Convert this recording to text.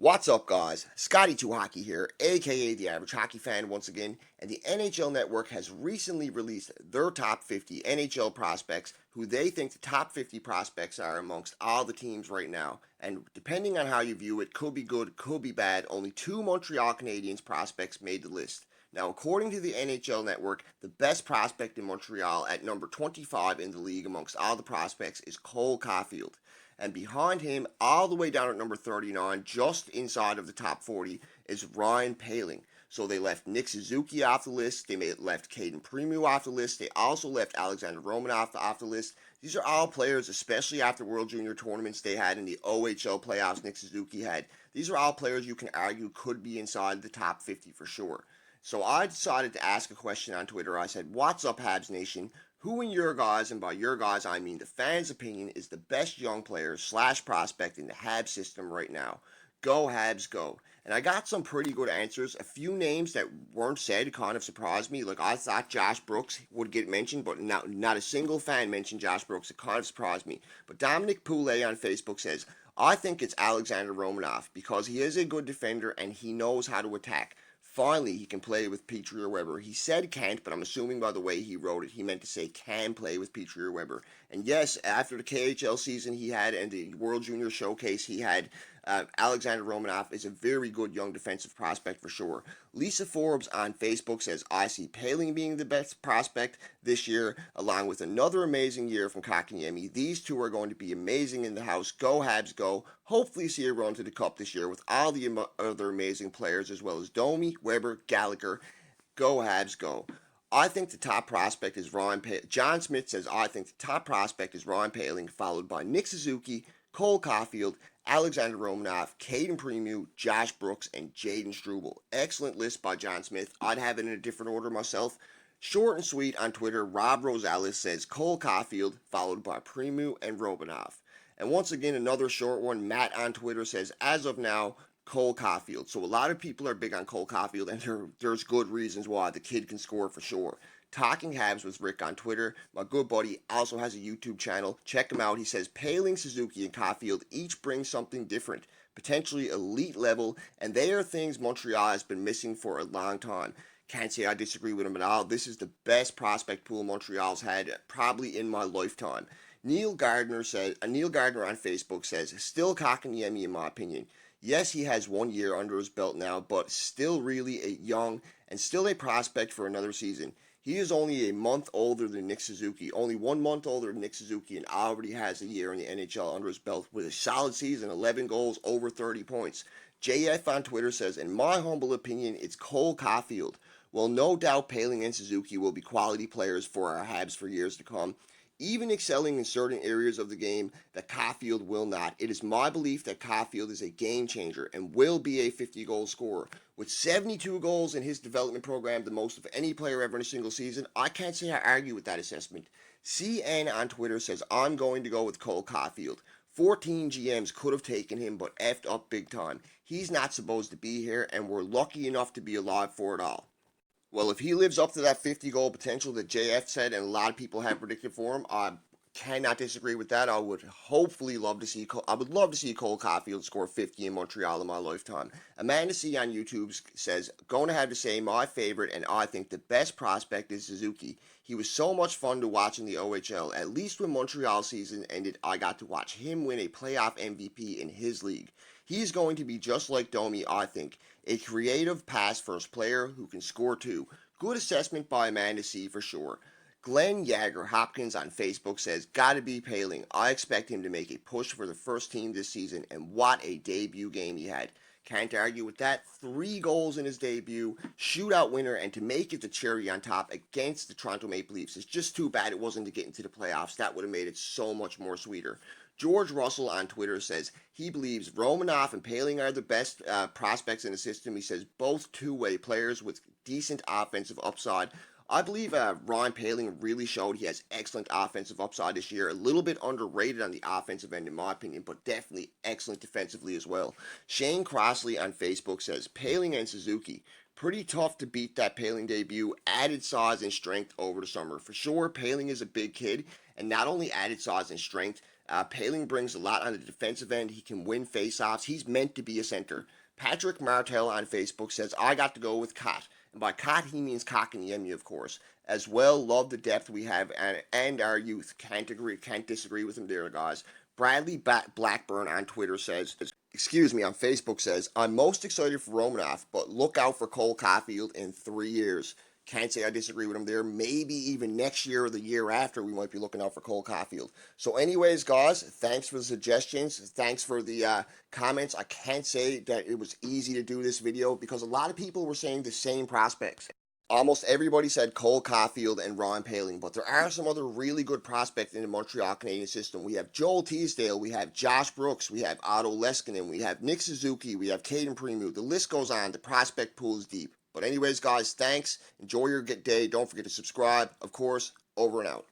What's up, guys? Scotty2Hockey here, aka the Average Hockey Fan once again, and the NHL Network has recently released their top 50 NHL prospects who they think the top 50 prospects are amongst all the teams right now. And depending on how you view it, could be good, could be bad, only two Montreal Canadiens prospects made the list. Now, according to the NHL Network, the best prospect in Montreal at number 25 in the league amongst all the prospects is Col Caulfield. And behind him, all the way down at number 39, just inside of the top 40, is Ryan Poehling. So they left Nick Suzuki off the list. They left Caden Premu off the list. They also left Alexander Romanov off the list. These are all players, especially after World Junior tournaments they had in the OHL playoffs Nick Suzuki had. These are all players you can argue could be inside the top 50 for sure. So I decided to ask a question on Twitter. I said, "What's up, Habs Nation? Who in your guys, and by your guys I mean the fans' opinion, is the best young player / prospect in the Habs system right now? Go Habs, go." And I got some pretty good answers. A few names that weren't said kind of surprised me. Like, I thought Josh Brooks would get mentioned, but not a single fan mentioned Josh Brooks. It kind of surprised me. But Dominic Poulet on Facebook says, "I think it's Alexander Romanov because he is a good defender and he knows how to attack. Finally, he can play with Petrie or Weber." He said can't, but I'm assuming by the way he wrote it, he meant to say can play with Petrie or Weber. And yes, after the KHL season he had and the World Junior Showcase he had, Alexander Romanov is a very good young defensive prospect for sure. Lisa Forbes on Facebook says, "I see Poehling being the best prospect this year, along with another amazing year from Kotkaniemi. These two are going to be amazing in the house. Go Habs, go. Hopefully see a run to the Cup this year with all the other amazing players as well as Domi, Weber, Gallagher. Go Habs, go." I think the top prospect is Ryan Poehling. John Smith says, "I think the top prospect is Ryan Poehling, followed by Nick Suzuki, Col Caulfield, Alexander Romanov, Caden Premu, Josh Brooks, and Jaden Struble." Excellent list by John Smith. I'd have it in a different order myself. Short and sweet on Twitter, Rob Rosales says Col Caulfield, followed by Premu and Romanov. And once again, another short one, Matt on Twitter says, "As of now, Col Caulfield." So a lot of people are big on Col Caulfield, and there's good reasons why. The kid can score for sure. Talking Habs with Rick on Twitter. My good buddy also has a YouTube channel. Check him out. He says Poehling, Suzuki, and Caulfield each bring something different, potentially elite level, and they are things Montreal has been missing for a long time. Can't say I disagree with him at all. This is the best prospect pool Montreal's had probably in my lifetime. Neal Gardner on Facebook says, "Still Kotkaniemi in my opinion. Yes, he has 1 year under his belt now, but still really a young and still a prospect for another season. He is only a month older than Nick Suzuki, only 1 month older than Nick Suzuki, and already has a year in the NHL under his belt with a solid season, 11 goals, over 30 points. JF on Twitter says, "In my humble opinion, it's Col Caulfield. Well, no doubt Poehling and Suzuki will be quality players for our Habs for years to come, even excelling in certain areas of the game that Caulfield will not. It is my belief that Caulfield is a game changer and will be a 50-goal scorer. With 72 goals in his development program, the most of any player ever in a single season, I can't say I argue with that assessment." CN on Twitter says, "I'm going to go with Col Caulfield. 14 GMs could have taken him, but effed up big time. He's not supposed to be here, and we're lucky enough to be alive for it all." Well, if he lives up to that 50-goal potential that JF said and a lot of people have predicted for him, I cannot disagree with that. I would love to see Col Caulfield score 50 in Montreal in my lifetime. Amanda C on YouTube says, "Going to have to say my favorite and I think the best prospect is Suzuki. He was so much fun to watch in the OHL. At least when Montreal season ended, I got to watch him win a playoff MVP in his league. He's going to be just like Domi, I think. A creative pass-first player who can score too." Good assessment by Amanda C for sure. Glenn Yager Hopkins on Facebook says, "Gotta be Poehling. I expect him to make a push for the first team this season, and what a debut game he had." Can't argue with that. 3 goals in his debut, shootout winner, and to make it the cherry on top against the Toronto Maple Leafs. It's just too bad it wasn't to get into the playoffs. That would have made it so much more sweeter. George Russell on Twitter says he believes Romanov and Poehling are the best prospects in the system. He says both two-way players with decent offensive upside. I believe Ryan Poehling really showed he has excellent offensive upside this year. A little bit underrated on the offensive end, in my opinion, but definitely excellent defensively as well. Shane Crossley on Facebook says Poehling and Suzuki. Pretty tough to beat that Poehling debut. Added size and strength over the summer. For sure, Poehling is a big kid, and not only added size and strength, Paling brings a lot on the defensive end. He can win faceoffs. He's meant to be a center. Patrick Martel on Facebook says, I got to go with Cott. And by Cott, he means Kotkaniemi, of course. As well, love the depth we have and our youth. Can't disagree with him there, guys. Bradley Blackburn on Twitter says, on Facebook says, I'm most excited for Romanov, but look out for Col Caulfield in 3 years. Can't say I disagree with him there. Maybe even next year or the year after, we might be looking out for Col Caulfield. So anyways, guys, thanks for the suggestions. Thanks for the comments. I can't say that it was easy to do this video because a lot of people were saying the same prospects. Almost everybody said Col Caulfield and Ron Paling, but there are some other really good prospects in the Montreal Canadiens system. We have Joel Teasdale, we have Josh Brooks, we have Otto Leskinen, we have Nick Suzuki, we have Caden Premu. The list goes on. The prospect pool is deep. But anyways, guys, thanks. Enjoy your day. Don't forget to subscribe. Of course, over and out.